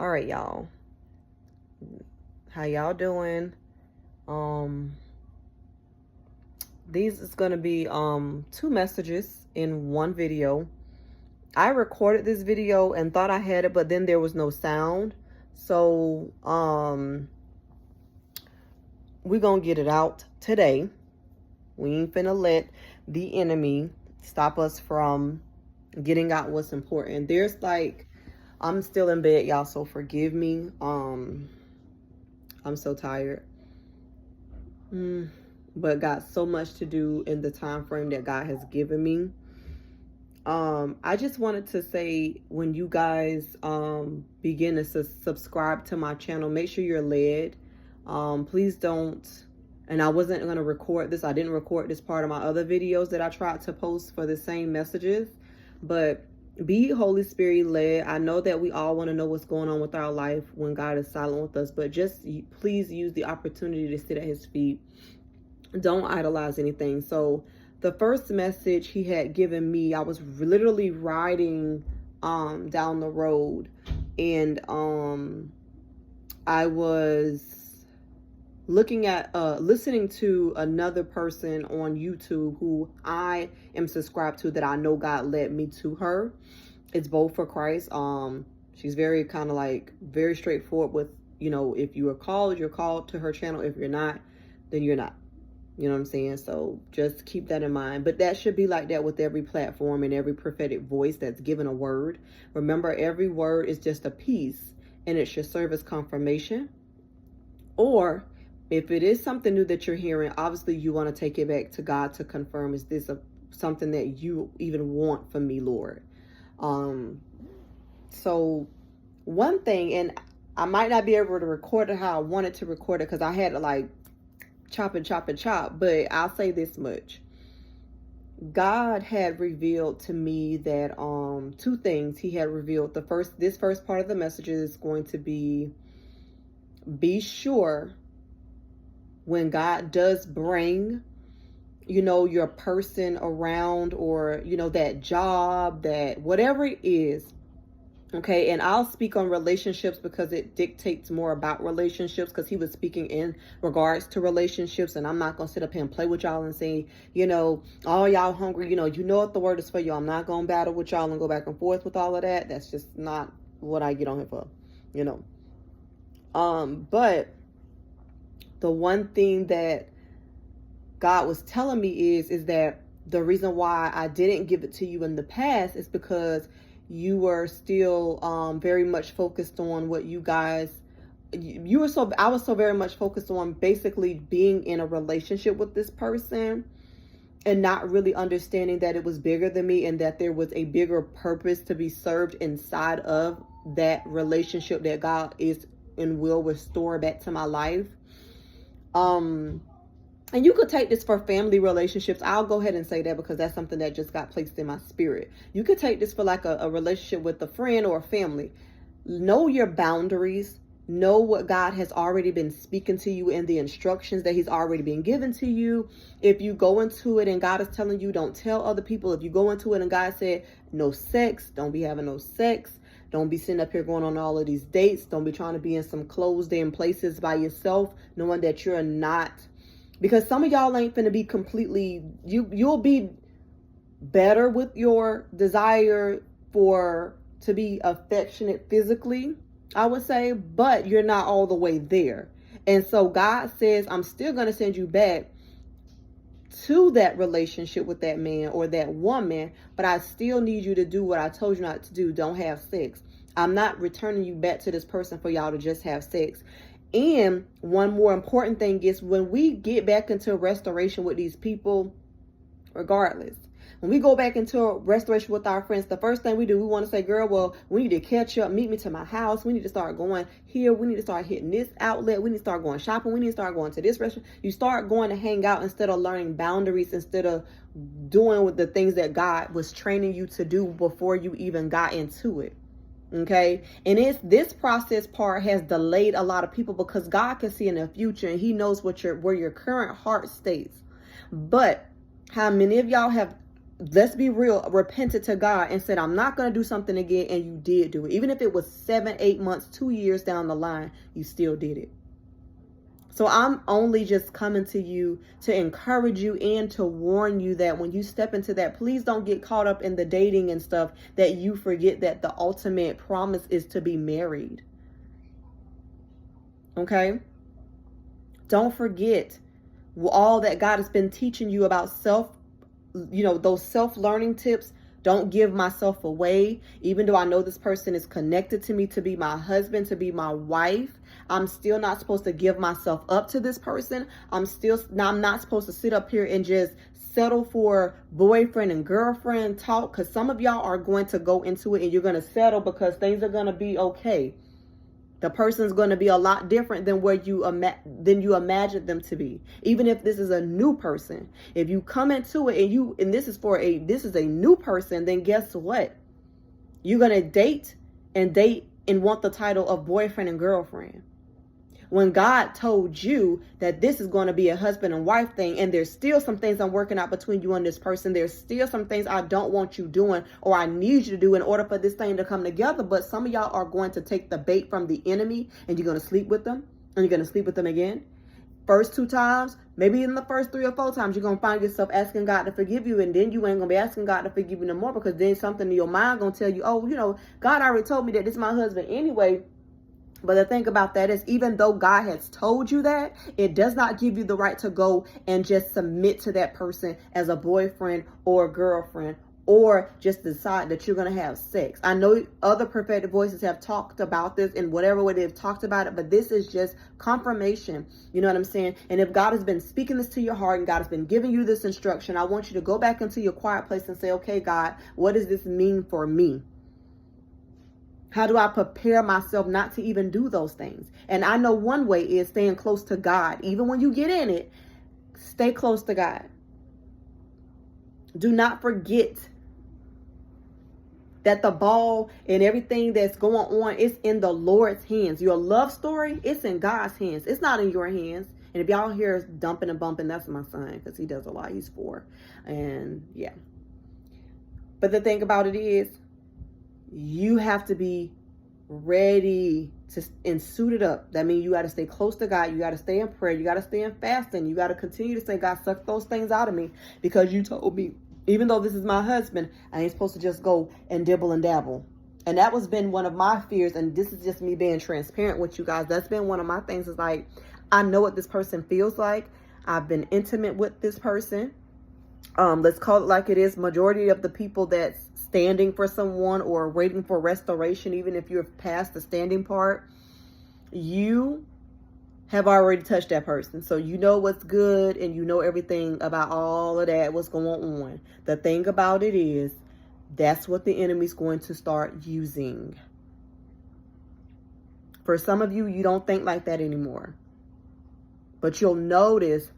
All right, y'all. How y'all doing? Um, these is gonna be two messages in one video. I recorded this video and thought I had it, but then there was no sound. So we're gonna get it out today. We ain't finna let the enemy stop us from getting out what's important. I'm still in bed, y'all, so forgive me. I'm so tired. But got so much to do in the time frame that God has given me. I just wanted to say, when you guys begin to subscribe to my channel, make sure you're led. Please don't. And I wasn't going to record this. I didn't record this part of my other videos that I tried to post for the same messages. But be Holy Spirit led. I know that we all want to know what's going on with our life when God is silent with us. But just please use the opportunity to sit at his feet. Don't idolize anything. So the first message he had given me, I was literally riding down the road, and I was listening to another person on YouTube who I am subscribed to, that I know God led me to her. It's Bold for Christ. She's very kind of like very straightforward with, if you are called, you're called to her channel. If you're not, then you're not. You know what I'm saying? So just keep that in mind. But that should be like that with every platform and every prophetic voice that's given a word. Remember, every word is just a piece, and it should serve as confirmation. Or if it is something new that you're hearing, obviously you want to take it back to God to confirm, is this something that you even want from me, Lord? So one thing, and I might not be able to record it how I wanted to record it, because I had to like chop, but I'll say this much. God had revealed to me that two things he had revealed. This first part of the message is going to be sure when God does bring your person around, or that job, that whatever it is. Okay, and I'll speak on relationships because it dictates more about relationships, because he was speaking in regards to relationships, and I'm not going to sit up here and play with y'all and say, oh, y'all hungry, you know what the word is for you. I'm not going to battle with y'all and go back and forth with all of that. That's just not what I get on here for, But the one thing that God was telling me is that the reason why I didn't give it to you in the past is because you were still very much focused on what I was so very much focused on basically being in a relationship with this person, and not really understanding that it was bigger than me, and that there was a bigger purpose to be served inside of that relationship that God is and will restore back to my life. And you could take this for family relationships. I'll go ahead and say that because that's something that just got placed in my spirit. You could take this for like a relationship with a friend or a family. Know your boundaries. Know what God has already been speaking to you in the instructions that he's already been given to you. If you go into it and God is telling you, don't tell other people. If you go into it and God said, no sex, don't be having no sex. Don't be sitting up here going on all of these dates. Don't be trying to be in some closed-in places by yourself, knowing that you're not. Because some of y'all ain't finna be completely, you'll be better with your desire to be affectionate physically, I would say, but you're not all the way there. And so God says, I'm still going to send you back to that relationship with that man or that woman, but I still need you to do what I told you not to do. Don't have sex. I'm not returning you back to this person for y'all to just have sex. And one more important thing is, when we get back into restoration with these people, regardless, when we go back into a restoration with our friends, the first thing we do, we want to say, girl, well, we need to catch up, meet me to my house. We need to start going here. We need to start hitting this outlet. We need to start going shopping. We need to start going to this restaurant. You start going to hang out instead of learning boundaries, instead of doing with the things that God was training you to do before you even got into it. Okay. And this process part has delayed a lot of people, because God can see in the future, and he knows where your current heart stays. But how many of y'all have let's be real, repented to God and said, I'm not going to do something again, and you did do it. Even if it was 7, 8 months, 2 years down the line, you still did it. So I'm only just coming to you to encourage you and to warn you that when you step into that, please don't get caught up in the dating and stuff that you forget that the ultimate promise is to be married. Okay? Don't forget all that God has been teaching you about those self-learning tips. Don't give myself away. Even though I know this person is connected to me to be my husband, to be my wife, I'm still not supposed to give myself up to this person. I'm not supposed to sit up here and just settle for boyfriend and girlfriend talk, because some of y'all are going to go into it and you're going to settle because things are going to be okay. The person's going to be a lot different than where you imagined them to be. Even if this is a new person, if you come into it and this is a new person, then guess what? You're going to date and want the title of boyfriend and girlfriend. When God told you that this is going to be a husband and wife thing, and there's still some things I'm working out between you and this person. There's still some things I don't want you doing, or I need you to do in order for this thing to come together. But some of y'all are going to take the bait from the enemy, and you're going to sleep with them, and you're going to sleep with them again. First 2 times, maybe in the first 3 or 4 times, you're going to find yourself asking God to forgive you. And then you ain't going to be asking God to forgive you no more, because then something in your mind going to tell you, oh, God already told me that this is my husband anyway. But the thing about that is, even though God has told you that, it does not give you the right to go and just submit to that person as a boyfriend or a girlfriend, or just decide that you're going to have sex. I know other prophetic voices have talked about this in whatever way they've talked about it, but this is just confirmation. You know what I'm saying? And if God has been speaking this to your heart and God has been giving you this instruction, I want you to go back into your quiet place and say, okay, God, what does this mean for me? How do I prepare myself not to even do those things? And I know one way is staying close to God. Even when you get in it, stay close to God. Do not forget that the ball and everything that's going on is in the Lord's hands. Your love story, it's in God's hands. It's not in your hands. And if y'all hear dumping and bumping, that's my son, because he does a lot. He's 4. And yeah. But the thing about it is, you have to be ready and suited up. That means you got to stay close to God. You got to stay in prayer. You got to stay in fasting. You got to continue to say, God, suck those things out of me, because you told me, even though this is my husband, I ain't supposed to just go and dibble and dabble. And that was been one of my fears. And this is just me being transparent with you guys. That's been one of my things, is like, I know what this person feels like. I've been intimate with this person. Let's call it like it is. Majority of the people that's standing for someone or waiting for restoration, even if you're past the standing part, you have already touched that person. So you know what's good, and you know everything about all of that, what's going on. The thing about it is, that's what the enemy's going to start using. For some of you, you don't think like that anymore. But you'll notice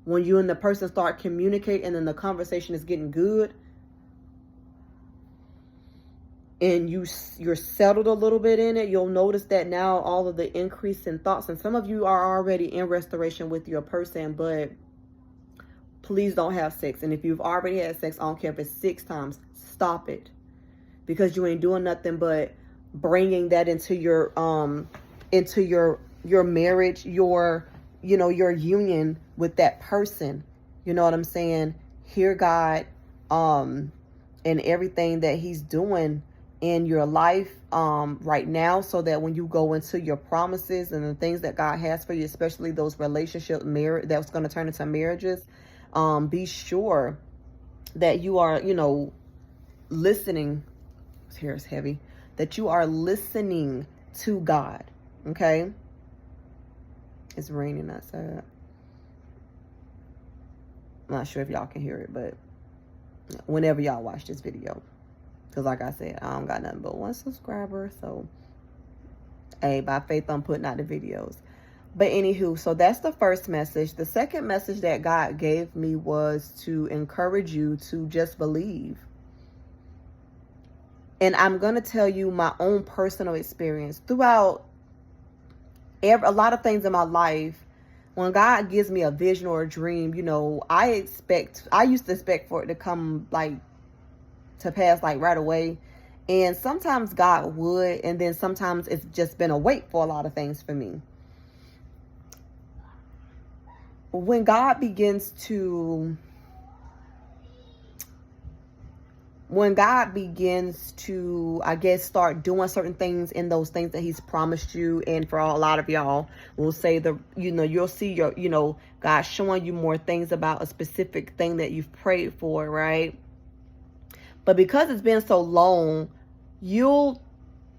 when you and the person start communicating and the conversation is getting good, and you're settled a little bit in it, you'll notice that now all of the increase in thoughts, and some of you are already in restoration with your person, but please don't have sex. And if you've already had sex, I don't care if it's 6 times, stop it, because you ain't doing nothing but bringing that into your marriage, your union with that person. You know what I'm saying? Hear God and everything that he's doing in your life right now, so that when you go into your promises and the things that God has for you, especially those relationship that's going to turn into marriages, be sure that you are, listening. This hair is heavy. That you are listening to God. Okay? It's raining outside. I'm not sure if y'all can hear it, but whenever y'all watch this video, because like I said, I don't got nothing but 1 subscriber. So, hey, by faith, I'm putting out the videos. But anywho, so that's the first message. The second message that God gave me was to encourage you to just believe. And I'm going to tell you my own personal experience throughout a lot of things in my life. when God gives me a vision or a dream, you know, I used to expect for it to come like to pass like right away. And sometimes God would, and then sometimes it's just been a wait for a lot of things for me. When God begins to I guess, start doing certain things in those things that he's promised you, and for a lot of y'all will say you'll see God showing you more things about a specific thing that you've prayed for, right? But because it's been so long, you'll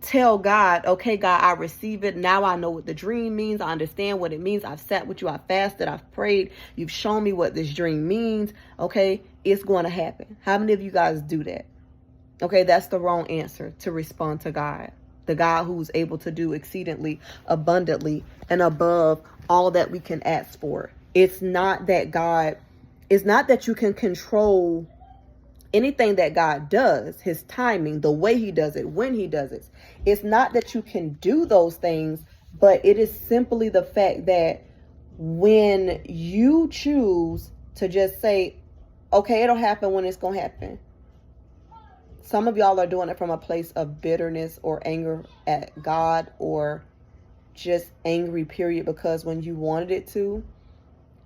tell God, okay, God, I receive it. Now I know what the dream means. I understand what it means. I've sat with you. I've fasted. I've prayed. You've shown me what this dream means. Okay, it's going to happen. How many of you guys do that? Okay, that's the wrong answer to respond to God. The God who's able to do exceedingly abundantly and above all that we can ask for. It's not that you can control anything that God does, his timing, the way he does it, when he does it. It's not that you can do those things, but it is simply the fact that when you choose to just say, okay, it'll happen when it's going to happen. Some of y'all are doing it from a place of bitterness or anger at God, or just angry, period, because when you wanted it to,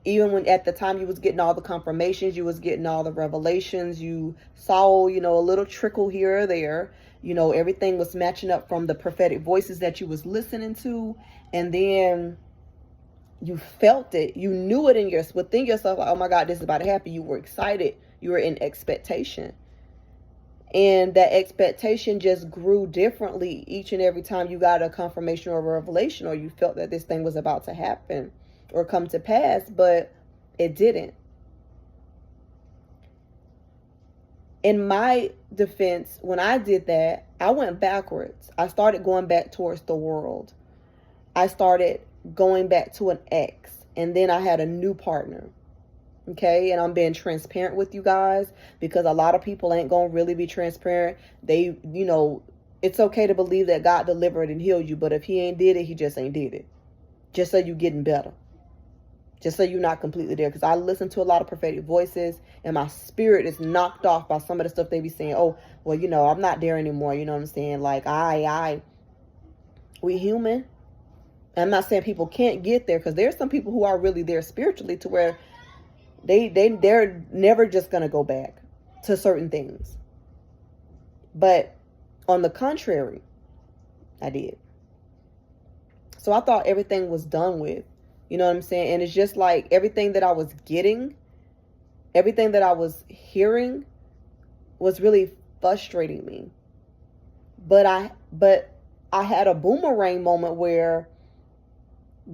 even when at the time you was getting all the confirmations, you was getting all the revelations, you saw, a little trickle here or there, everything was matching up from the prophetic voices that you was listening to. And then you felt it, you knew it within yourself, like, oh my God, this is about to happen. You were excited. You were in expectation. And that expectation just grew differently each and every time you got a confirmation or a revelation, or you felt that this thing was about to happen or come to pass, but it didn't. In my defense, when I did that, I went backwards. I started going back towards the world. I started going back to an ex, and then I had a new partner. Okay, and I'm being transparent with you guys, because a lot of people ain't gonna really be transparent. They, it's okay to believe that God delivered and healed you, but if he ain't did it, he just ain't did it. Just so you getting better. Just so you're not completely there. Because I listen to a lot of prophetic voices, and my spirit is knocked off by some of the stuff they be saying. Oh, well, I'm not there anymore. You know what I'm saying? Like, we human. I'm not saying people can't get there, because there's some people who are really there spiritually to where they're never just going to go back to certain things. But on the contrary, I did. So I thought everything was done with. You know what I'm saying? And it's just like everything that I was getting, everything that I was hearing was really frustrating me. But I had a boomerang moment where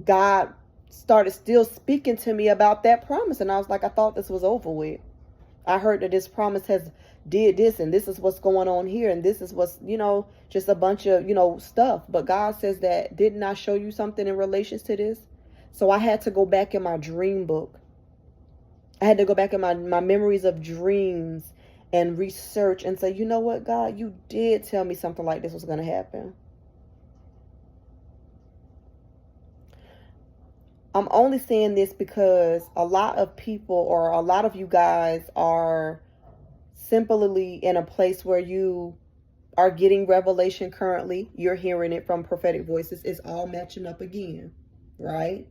God started still speaking to me about that promise. And I was like, I thought this was over with. I heard that this promise has did this, and this is what's going on here, and this is what's, just a bunch of, stuff. But God says that, didn't I show you something in relation to this? So I had to go back in my dream book. I had to go back in my memories of dreams and research and say, you know what, God, you did tell me something like this was going to happen. I'm only saying this because a lot of people, or a lot of you guys, are simply in a place where you are getting revelation currently. You're hearing it from prophetic voices. It's all matching up again, right?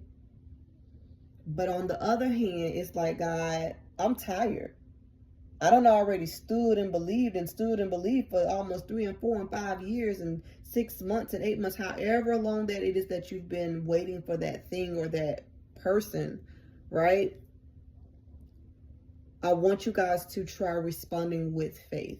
But on the other hand, it's like, God, I'm tired. I done already stood and believed for almost 3 and 4 and 5 years and 6 months and 8 months, however long that it is that you've been waiting for that thing or that person, right? I want you guys to try responding with faith.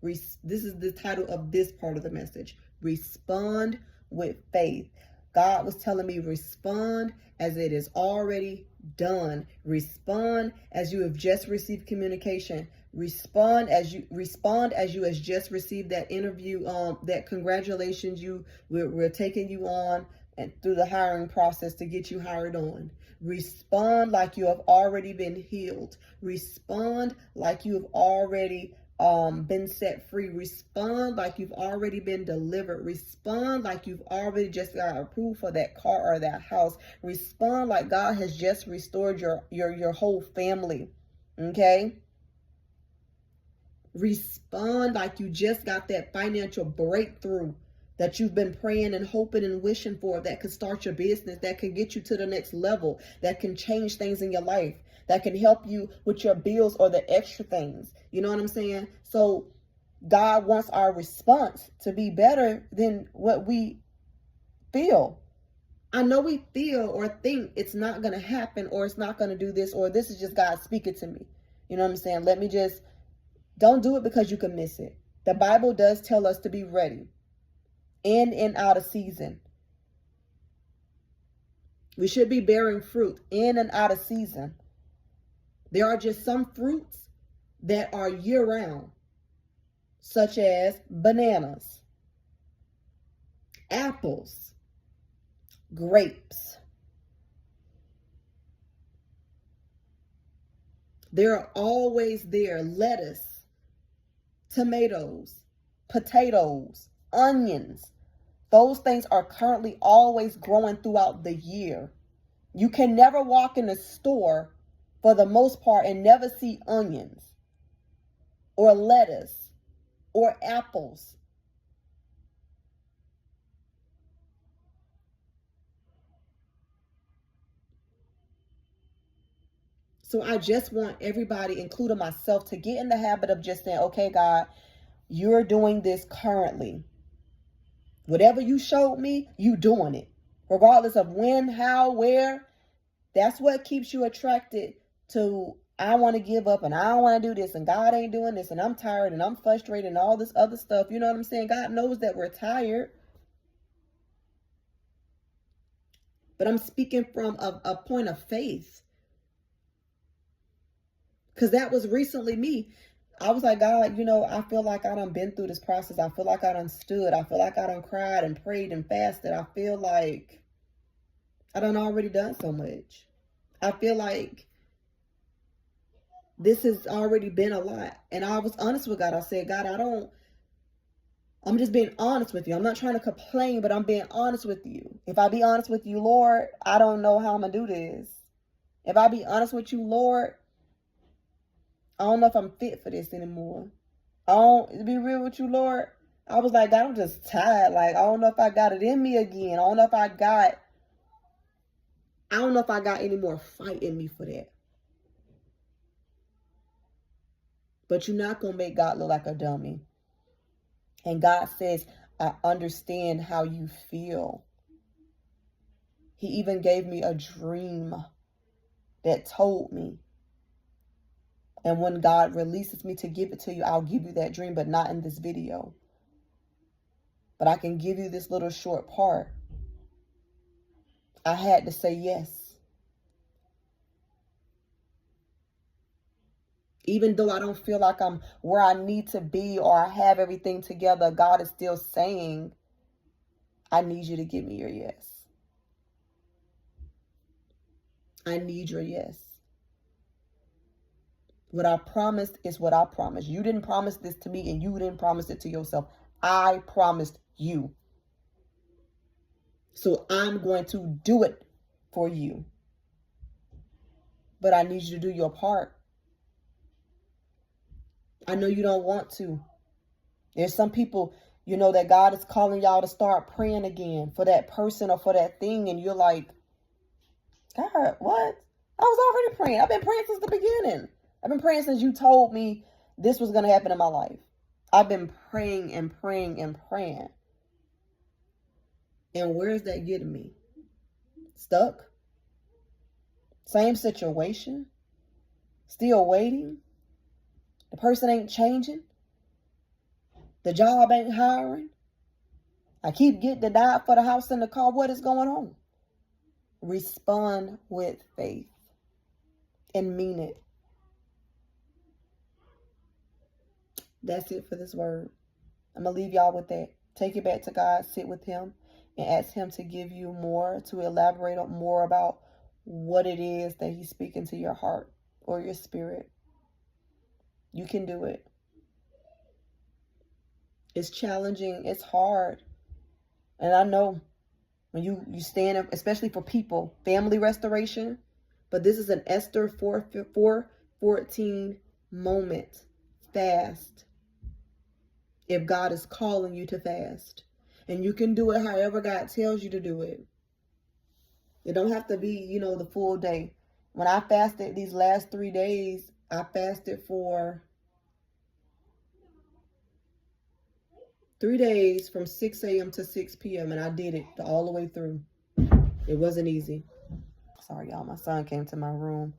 This is the title of this part of the message. Respond with faith. God was telling me, respond as it is already done. Respond as you have just received communication. Respond as you has just received that interview, that congratulations, we're taking you on and through the hiring process to get you hired on. Respond like you have already been healed. Respond like you have already been set free. Respond like you've already been delivered. Respond like you've already just got approved for that car or that house. Respond like God has just restored your whole family. Okay? Respond like you just got that financial breakthrough that you've been praying and hoping and wishing for, that could start your business, that can get you to the next level, that can change things in your life, that can help you with your bills or the extra things. You know what I'm saying? So God wants our response to be better than what we feel. I know we feel or think it's not going to happen, or it's not going to do this, or this is just God speaking to me. You know what I'm saying? Don't do it because you can miss it. The Bible does tell us to be ready in and out of season. We should be bearing fruit in and out of season. There are just some fruits that are year-round, such as bananas, apples, grapes. They're always there. Lettuce, tomatoes, potatoes, onions. Those things are currently always growing throughout the year. You can never walk in a store for the most part and never see onions or lettuce or apples. So I just want everybody, including myself, to get in the habit of just saying, okay, God, you're doing this currently. Whatever you showed me, you doing it. Regardless of when, how, where. That's what keeps you attracted to, I want to give up and I don't want to do this and God ain't doing this and I'm tired and I'm frustrated and all this other stuff. You know what I'm saying? God knows that we're tired. But I'm speaking from a point of faith. Because that was recently me. I was like, God, I feel like I done been through this process. I feel like I done stood. I feel like I done cried and prayed and fasted. I feel like I done already done so much. I feel like this has already been a lot. And I was honest with God. I said, God, I'm just being honest with you. I'm not trying to complain, but I'm being honest with you. If I be honest with you, Lord, I don't know how I'm going to do this. If I be honest with you, Lord, I don't know if I'm fit for this anymore. To be real with you, Lord, I was like, God, I'm just tired. Like, I don't know if I got it in me again. I don't know if I got any more fight in me for that. But you're not going to make God look like a dummy. And God says, I understand how you feel. He even gave me a dream that told me. And when God releases me to give it to you, I'll give you that dream, but not in this video. But I can give you this little short part. I had to say yes. Even though I don't feel like I'm where I need to be or I have everything together, God is still saying, I need you to give me your yes. I need your yes. What I promised is what I promised. You didn't promise this to me and you didn't promise it to yourself. I promised you. So I'm going to do it for you. But I need you to do your part. I know you don't want to. There's some people, that God is calling y'all to start praying again for that person or for that thing. And you're like, God, what? I was already praying. I've been praying since the beginning. I've been praying since you told me this was going to happen in my life. I've been praying and praying and praying. And where is that getting me? Stuck? Same situation? Still waiting? The person ain't changing? The job ain't hiring? I keep getting denied for the house and the car. What is going on? Respond with faith and mean it. That's it for this word. I'm going to leave y'all with that. Take it back to God, sit with him, and ask him to give you more, to elaborate on more about what it is that he's speaking to your heart or your spirit. You can do it. It's challenging. It's hard. And I know when you stand up, especially for people, family restoration. But this is an Esther 4:14 moment. Fast. If God is calling you to fast. And you can do it however God tells you to do it. It don't have to be, the full day. When I fasted these last 3 days, I fasted for 3 days from 6 a.m. to 6 p.m. and I did it all the way through. It wasn't easy. Sorry, y'all. My son came to my room.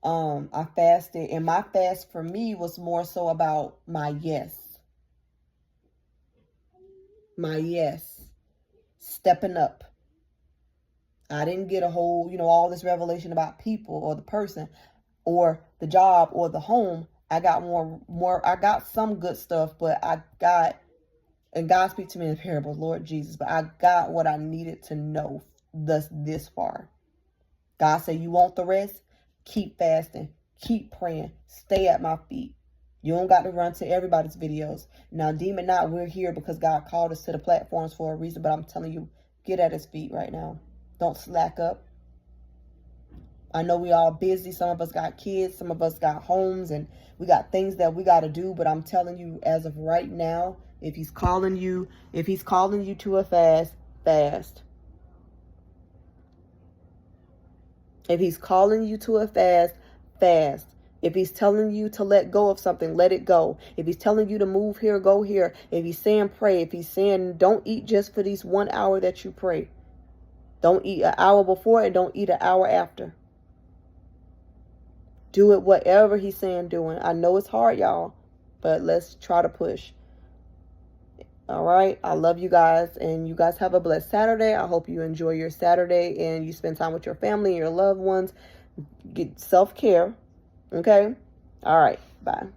I fasted, and my fast for me was more so about my yes. My yes. Stepping up. I didn't get a whole, all this revelation about people or the person or the job or the home. I got I got some good stuff, but and God speak to me in parables, Lord Jesus, but I got what I needed to know this far. God said, you want the rest? Keep fasting. Keep praying. Stay at my feet. You don't got to run to everybody's videos. Now, Demon Not, we're here because God called us to the platforms for a reason, but I'm telling you, get at his feet right now. Don't slack up. I know we all busy. Some of us got kids. Some of us got homes, and we got things that we got to do, but I'm telling you, as of right now, if he's calling you to a fast, fast. If he's calling you to a fast, fast. If he's telling you to let go of something, let it go. If he's telling you to move here, go here. If he's saying pray, if he's saying don't eat just for these 1 hour that you pray. Don't eat an hour before and don't eat an hour after. Do it whatever he's saying doing. I know it's hard, y'all, but let's try to push. All right. I love you guys, and you guys have a blessed Saturday. I hope you enjoy your Saturday and you spend time with your family and your loved ones. Get self-care. Okay. All right. Bye.